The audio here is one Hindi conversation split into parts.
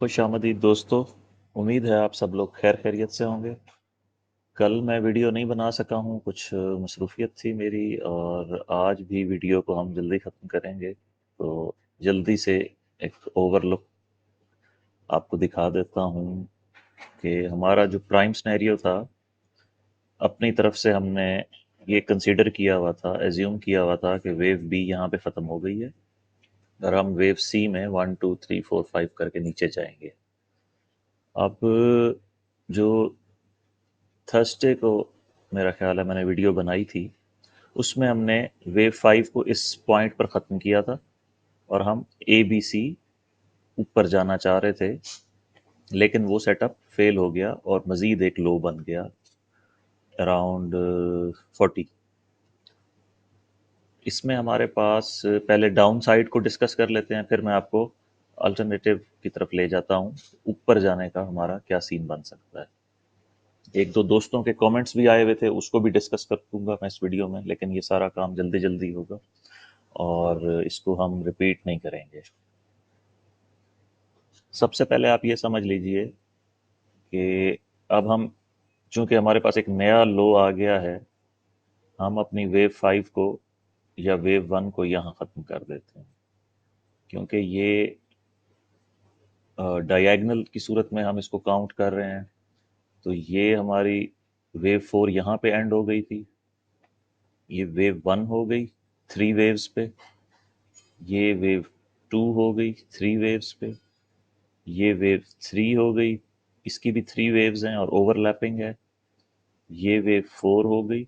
खुशामदीद दोस्तों। उम्मीद है आप सब लोग खैर खैरियत से होंगे। कल मैं वीडियो नहीं बना सका हूँ, कुछ मसरूफियत थी मेरी, और आज भी वीडियो को हम जल्दी ख़त्म करेंगे। तो जल्दी से एक ओवरलुक आपको दिखा देता हूँ कि हमारा जो प्राइम सिनेरियो था, अपनी तरफ से हमने ये कंसीडर किया हुआ था, एज्यूम किया हुआ था कि वेव बी यहाँ पे ख़त्म हो गई है और हम वेव सी में 1 2 3 4 5 करके नीचे जाएंगे। अब जो थर्सडे को मेरा ख्याल है मैंने वीडियो बनाई थी, उसमें हमने वेव 5 को इस पॉइंट पर ख़त्म किया था और हम ए बी सी ऊपर जाना चाह रहे थे, लेकिन वो सेटअप फेल हो गया और मज़ीद एक लो बन गया अराउंड 40। इसमें हमारे पास पहले डाउन साइड को डिस्कस कर लेते हैं, फिर मैं आपको अल्टरनेटिव की तरफ ले जाता हूँ, ऊपर जाने का हमारा क्या सीन बन सकता है। एक दो दोस्तों के कमेंट्स भी आए हुए थे, उसको भी डिस्कस कर दूंगा मैं इस वीडियो में, लेकिन ये सारा काम जल्दी जल्दी होगा और इसको हम रिपीट नहीं करेंगे। सबसे पहले आप ये समझ लीजिए कि अब हम, चूंकि हमारे पास एक नया लो आ गया है, हम अपनी वेव 5 को या वेव 1 को यहाँ ख़त्म कर देते हैं, क्योंकि ये डायगोनल की सूरत में हम इसको काउंट कर रहे हैं। तो ये हमारी वेव 4 यहाँ पे एंड हो गई थी, ये वेव 1 हो गई 3 वेव्स पे, ये वेव 2 हो गई 3 वेव्स पे, ये वेव 3 हो गई, इसकी भी 3 वेव्स हैं और ओवरलैपिंग है, ये वेव 4 हो गई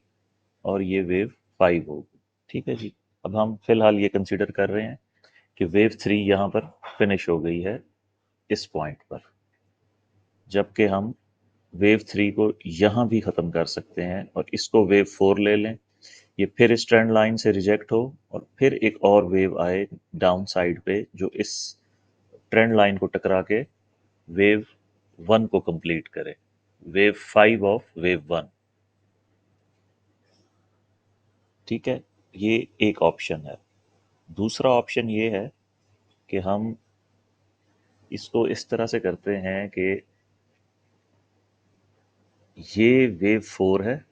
और ये वेव 5 हो गई। ठीक है जी। अब हम फिलहाल ये कंसीडर कर रहे हैं कि वेव 3 यहाँ पर फिनिश हो गई है इस पॉइंट पर, जबकि हम वेव 3 को यहाँ भी ख़त्म कर सकते हैं और इसको वेव 4 ले लें, ये फिर इस ट्रेंड लाइन से रिजेक्ट हो और फिर एक और वेव आए डाउन साइड पे जो इस ट्रेंड लाइन को टकरा के वेव 1 को कंप्लीट करे, वेव 5 ऑफ वेव 1। ठीक है, ये एक ऑप्शन है। दूसरा ऑप्शन ये है कि हम इसको इस तरह से करते हैं कि ये वेव 4 है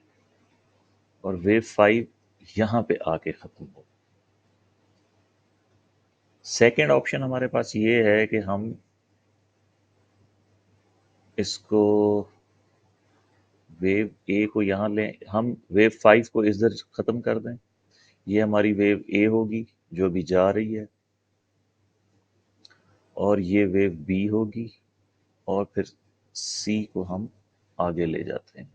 और वेव 5 यहाँ पे आके ख़त्म हो। सेकेंड ऑप्शन हमारे पास ये है कि हम इसको वेव ए को यहाँ लें, हम वेव 5 को इधर ख़त्म कर दें, ये हमारी वेव ए होगी जो अभी जा रही है, और ये वेव बी होगी, और फिर सी को हम आगे ले जाते हैं,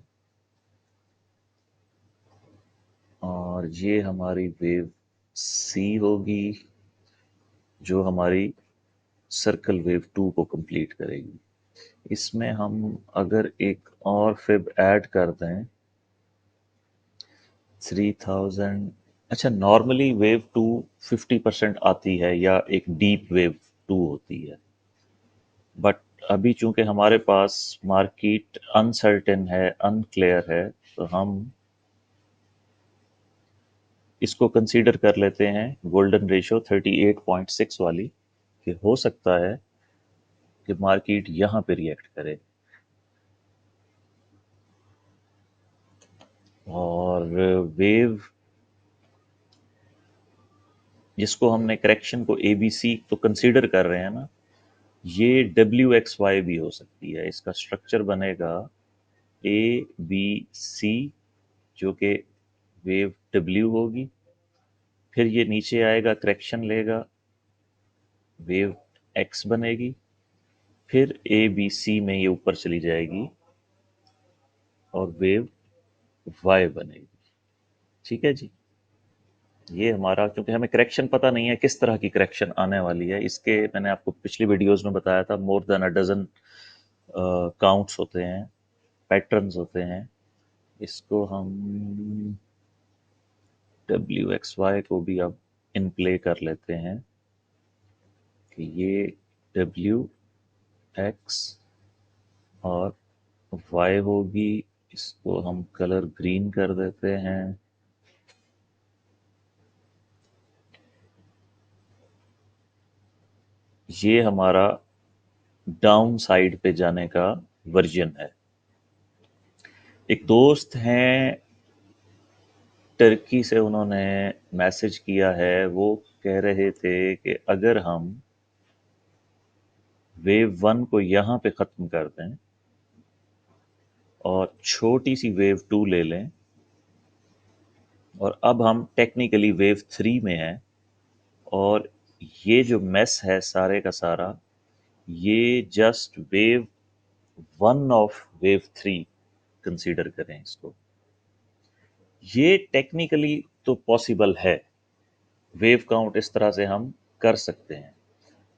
और ये हमारी वेव सी होगी जो हमारी सर्कल वेव 2 को कंप्लीट करेगी। इसमें हम अगर एक और फिब ऐड कर दें 3000, अच्छा नॉर्मली वेव 2 50% आती है या एक डीप वेव 2 होती है, बट अभी चूंकि हमारे पास मार्केट अनसर्टेन है, अनक्लियर है, तो हम इसको कंसीडर कर लेते हैं गोल्डन रेशो 38.6 वाली, कि हो सकता है कि मार्केट यहाँ पे रिएक्ट करे और वेव जिसको हमने करेक्शन को ए बी सी तो कंसीडर कर रहे हैं ना, ये डब्ल्यू एक्स वाई भी हो सकती है। इसका स्ट्रक्चर बनेगा ए बी सी, जो कि वेव डब्ल्यू होगी, फिर ये नीचे आएगा करेक्शन लेगा, वेव एक्स बनेगी, फिर ए बी सी में ये ऊपर चली जाएगी और वेव वाई बनेगी। ठीक है जी। ये हमारा, क्योंकि हमें करेक्शन पता नहीं है किस तरह की करेक्शन आने वाली है, इसके मैंने आपको पिछली वीडियोस में बताया था, more than a dozen counts होते हैं, पैटर्न्स होते हैं। इसको हम डब्ल्यू एक्स वाई को भी अब इन प्ले कर लेते हैं कि ये डब्ल्यू एक्स और वाई होगी। इसको हम कलर ग्रीन कर देते हैं। ये हमारा डाउन साइड पे जाने का वर्जन है। एक दोस्त हैं टर्की से, उन्होंने मैसेज किया है, वो कह रहे थे कि अगर हम वेव 1 को यहाँ पे ख़त्म कर दें और छोटी सी वेव 2 ले लें, और अब हम टेक्निकली वेव 3 में हैं, और ये जो मेस है सारे का सारा, ये just wave 1 of wave 3 consider करें इसको। ये टेक्निकली तो पॉसिबल है, वेव काउंट इस तरह से हम कर सकते हैं।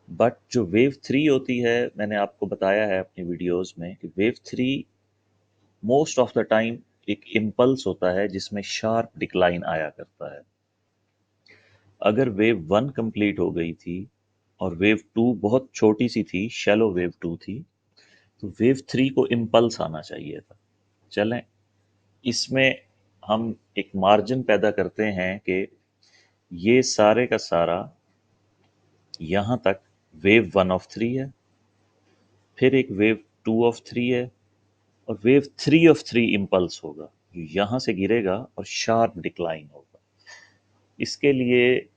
बट जो वेव 3 होती है, मैंने आपको बताया है अपनी वीडियोस में कि wave 3 most of the time एक इम्पल्स होता है जिसमें शार्प डिक्लाइन आया करता है। अगर वेव 1 कंप्लीट हो गई थी और वेव 2 बहुत छोटी सी थी, शैलो वेव 2 थी, तो वेव 3 को इम्पल्स आना चाहिए था। चलें, इसमें हम एक मार्जिन पैदा करते हैं कि ये सारे का सारा यहाँ तक वेव 1 ऑफ 3 है, फिर एक वेव 2 ऑफ 3 है, और वेव 3 ऑफ 3 इम्पल्स होगा जो यहाँ से गिरेगा और शार्प डिक्लाइन होगा। इसके लिए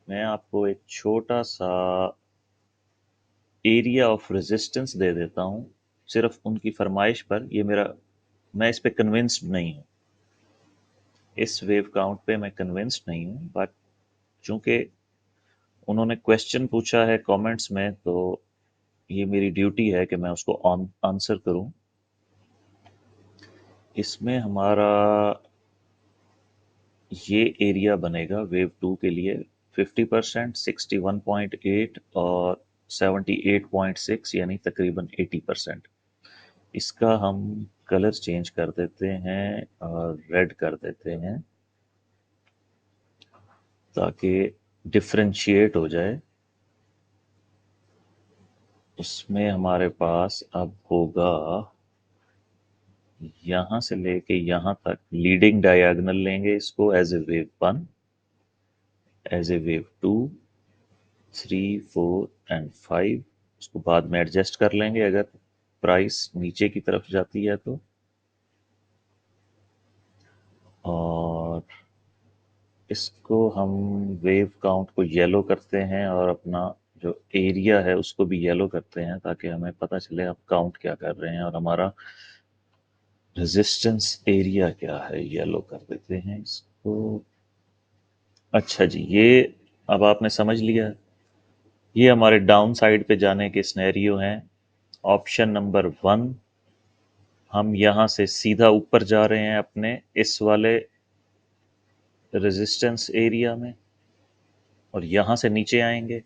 मैं आपको एक छोटा सा एरिया ऑफ रेजिस्टेंस दे देता हूँ, सिर्फ उनकी फरमाइश पर। ये मेरा, मैं इस पे कन्विंस्ड नहीं हूँ, इस वेव काउंट पे मैं कन्विंस्ड नहीं हूँ, बट चूंकि उन्होंने क्वेश्चन पूछा है कमेंट्स में, तो ये मेरी ड्यूटी है कि मैं उसको आंसर करूं। इसमें हमारा ये एरिया बनेगा वेव 2 के लिए 50%, 61.8 और 78.6, यानी तकरीबन 80%। इसका हम कलर चेंज कर देते हैं और रेड कर देते हैं ताकि डिफरेंशिएट हो जाए। इसमें हमारे पास अब होगा यहाँ से लेके यहाँ तक लीडिंग डायगोनल लेंगे इसको as a wave 1, as a wave 2, 3, 4 and 5। उसको बाद में एडजस्ट कर लेंगे अगर प्राइस नीचे की तरफ जाती है तो। और इसको हम वेव काउंट को येलो करते हैं और अपना जो एरिया है उसको भी येलो करते हैं, ताकि हमें पता चले आप काउंट क्या कर रहे हैं, और हमारा रेजिस्टेंस एरिया क्या है, येलो कर देते हैं इसको। अच्छा जी, ये अब आपने समझ लिया। ये हमारे डाउन साइड पे जाने के सिनेरियो हैं। ऑप्शन नंबर 1, हम यहाँ से सीधा ऊपर जा रहे हैं अपने इस वाले रेजिस्टेंस एरिया में, और यहाँ से नीचे आएंगे।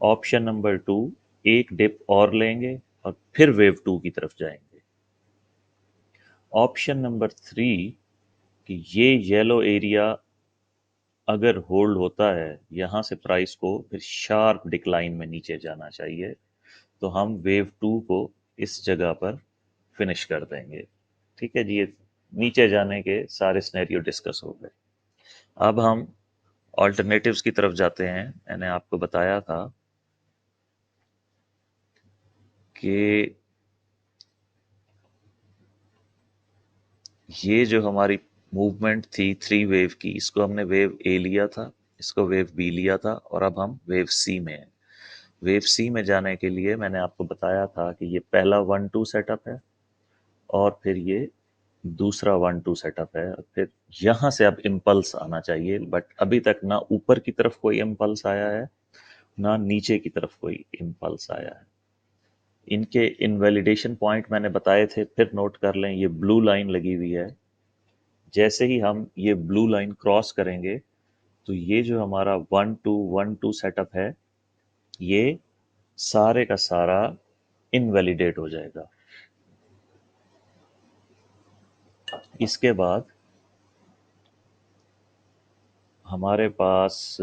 ऑप्शन नंबर 2, एक डिप और लेंगे और फिर वेव 2 की तरफ जाएंगे। ऑप्शन नंबर 3, कि ये येलो एरिया अगर होल्ड होता है, यहाँ से प्राइस को फिर शार्प डिक्लाइन में नीचे जाना चाहिए, तो हम वेव 2 को इस जगह पर फिनिश कर देंगे। ठीक है जी, ये नीचे जाने के सारे सिनेरियो डिस्कस हो गए। अब हम ऑल्टरनेटिव्स की तरफ जाते हैं। मैंने आपको बताया था कि ये जो हमारी मूवमेंट थी 3 वेव की, इसको हमने वेव ए लिया था, इसको वेव बी लिया था, और अब हम वेव सी में हैं। वेव सी में जाने के लिए मैंने आपको बताया था कि ये पहला 1-2 सेटअप है, और फिर ये दूसरा 1-2 सेटअप है, और फिर यहाँ से अब इम्पल्स आना चाहिए। बट अभी तक ना ऊपर की तरफ कोई इम्पल्स आया है, ना नीचे की तरफ कोई इम्पल्स आया है। इनके इनवैलिडेशन पॉइंट मैंने बताए थे, फिर नोट कर लें। ये ब्लू लाइन लगी हुई है, जैसे ही हम ये ब्लू लाइन क्रॉस करेंगे, तो ये जो हमारा 1-2 सेटअप है, ये सारे का सारा इनवैलिडेट हो जाएगा। इसके बाद हमारे पास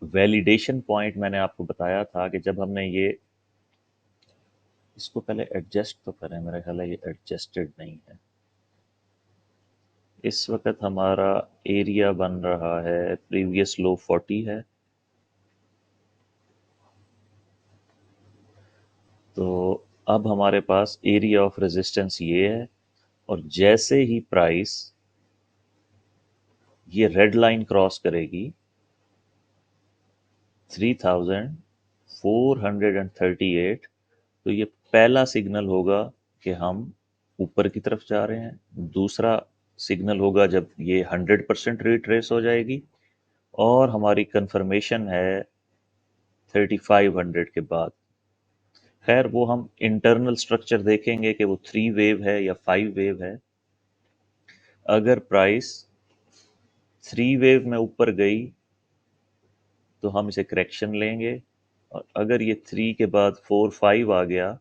वैलिडेशन पॉइंट, मैंने आपको बताया था कि जब हमने ये, इसको पहले एडजस्ट तो करें, मेरा ख्याल है ये एडजस्टेड नहीं है। इस वक्त हमारा एरिया बन रहा है, प्रीवियस लो 40 है, तो अब हमारे पास एरिया ऑफ रेजिस्टेंस ये है, और जैसे ही प्राइस ये रेड लाइन क्रॉस करेगी 3438, तो ये पहला सिग्नल होगा कि हम ऊपर की तरफ जा रहे हैं। दूसरा सिग्नल होगा जब ये 100% रिट्रेस हो जाएगी, और हमारी कंफर्मेशन है 3500 के बाद। खैर वो हम इंटरनल स्ट्रक्चर देखेंगे कि वो 3 वेव है या 5 वेव है। अगर प्राइस 3 वेव में ऊपर गई तो हम इसे करेक्शन लेंगे, और अगर ये 3 के बाद 4 5 आ गया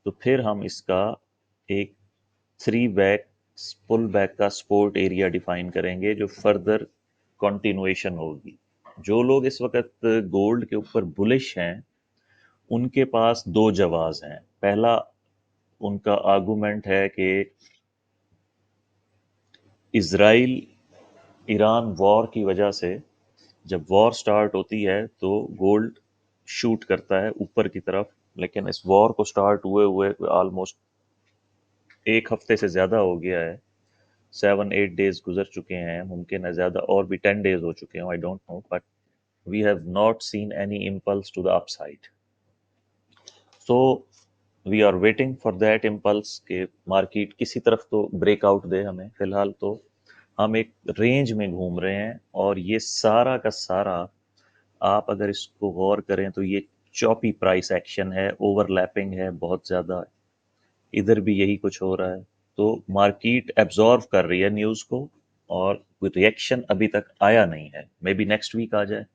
तो फिर हम इसका एक 3 बैक पुल बैक का सपोर्ट एरिया डिफाइन करेंगे, जो फर्दर कंटिन्यूएशन होगी। जो लोग इस वक्त गोल्ड के ऊपर बुलिश हैं, उनके पास दो जवाब हैं। पहला उनका आर्गुमेंट है कि इजराइल ईरान वॉर की वजह से, जब वॉर स्टार्ट होती है तो गोल्ड शूट करता है ऊपर की तरफ, लेकिन इस वॉर को स्टार्ट हुए हुए ऑलमोस्ट एक हफ्ते से ज़्यादा हो गया है। 7 8 डेज गुजर चुके हैं, मुमकिन है ज़्यादा और भी 10 डेज हो चुके हैं, I don't know, but we have not seen any impulse to the upside. So we are waiting for that impulse के मार्केट किसी तरफ तो ब्रेकआउट दे हमें। फिलहाल तो हम एक रेंज में घूम रहे हैं, और ये सारा का सारा, आप अगर इसको गौर करें तो ये चॉपी प्राइस एक्शन है, ओवरलैपिंग है बहुत ज़्यादा। इधर भी यही कुछ हो रहा है। तो मार्केट एब्जॉर्व कर रही है न्यूज़ को, और कोई रिएक्शन अभी तक आया नहीं है। मे बी नेक्स्ट वीक आ जाए।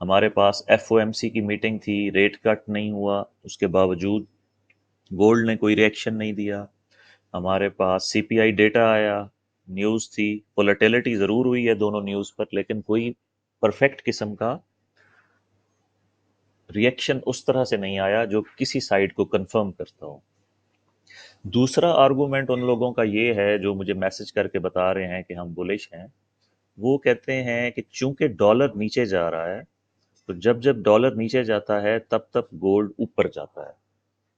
हमारे पास एफओएमसी की मीटिंग थी, रेट कट नहीं हुआ, उसके बावजूद गोल्ड ने कोई रिएक्शन नहीं दिया। हमारे पास सीपीआई डेटा आया, न्यूज़ थी, वोलेटिलिटी ज़रूर हुई है दोनों न्यूज़ पर, लेकिन कोई परफेक्ट किस्म का रिएक्शन उस तरह से नहीं आया जो किसी साइड को कंफर्म करता हो। दूसरा आर्गुमेंट उन लोगों का ये है जो मुझे मैसेज करके बता रहे हैं कि हम बुलिश हैं। वो कहते हैं कि चूंकि डॉलर नीचे जा रहा है, तो जब जब डॉलर नीचे जाता है तब तब गोल्ड ऊपर जाता है।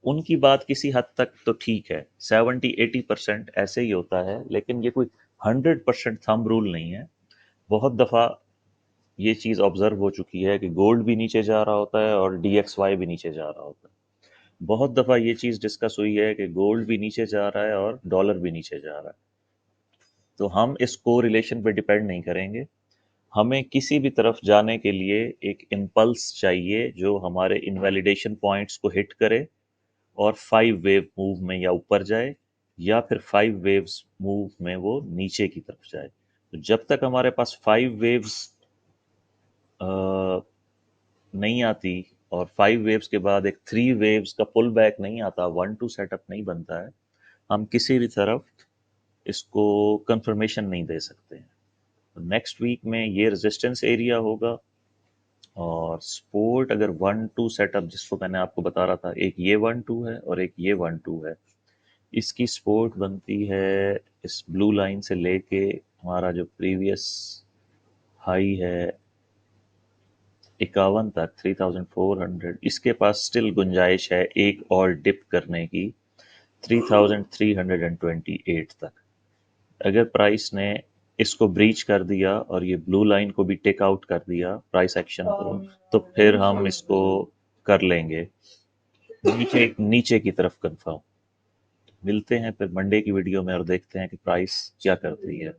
उनकी बात किसी हद तक तो ठीक है, 70 80% ऐसे ही होता है, लेकिन ये कोई 100% थंब रूल नहीं है। बहुत दफ़ा ये चीज़ ऑब्जर्व हो चुकी है कि गोल्ड भी नीचे जा रहा होता है और DXY भी नीचे जा रहा होता है। बहुत दफ़ा ये चीज़ डिस्कस हुई है कि गोल्ड भी नीचे जा रहा है और डॉलर भी नीचे जा रहा है। तो हम इस को रिलेशन पे डिपेंड नहीं करेंगे। हमें किसी भी तरफ जाने के लिए एक इम्पल्स चाहिए जो हमारे इनवैलिडेशन पॉइंट्स को हिट करे, और 5 वेव मूव में या ऊपर जाए, या फिर 5 वेव्स मूव में वो नीचे की तरफ जाए। तो जब तक हमारे पास 5 वेव्स नहीं आती, और 5 वेव्स के बाद एक 3 वेव्स का पुल बैक नहीं आता, 1 2 सेटअप नहीं बनता है, हम किसी भी तरफ इसको कंफर्मेशन नहीं दे सकते हैं। तो नेक्स्ट वीक में ये रेजिस्टेंस एरिया होगा, और सपोर्ट अगर 1 2 सेटअप, जिसको मैंने आपको बता रहा था, एक ये 1 2 है और एक ये 1 2 है। इसकी सपोर्ट बनती है इस ब्लू लाइन से लेके हमारा जो प्रीवियस हाई है 51 तक, 3400। इसके पास स्टिल गुंजाइश है एक और डिप करने की 3328 तक। अगर प्राइस ने इसको ब्रीच कर दिया और ये ब्लू लाइन को भी टेक आउट कर दिया प्राइस एक्शन को, तो फिर हम इसको कर लेंगे नीचे नीचे की तरफ कंफर्म। मिलते हैं फिर मंडे की वीडियो में और देखते हैं कि प्राइस क्या करती है।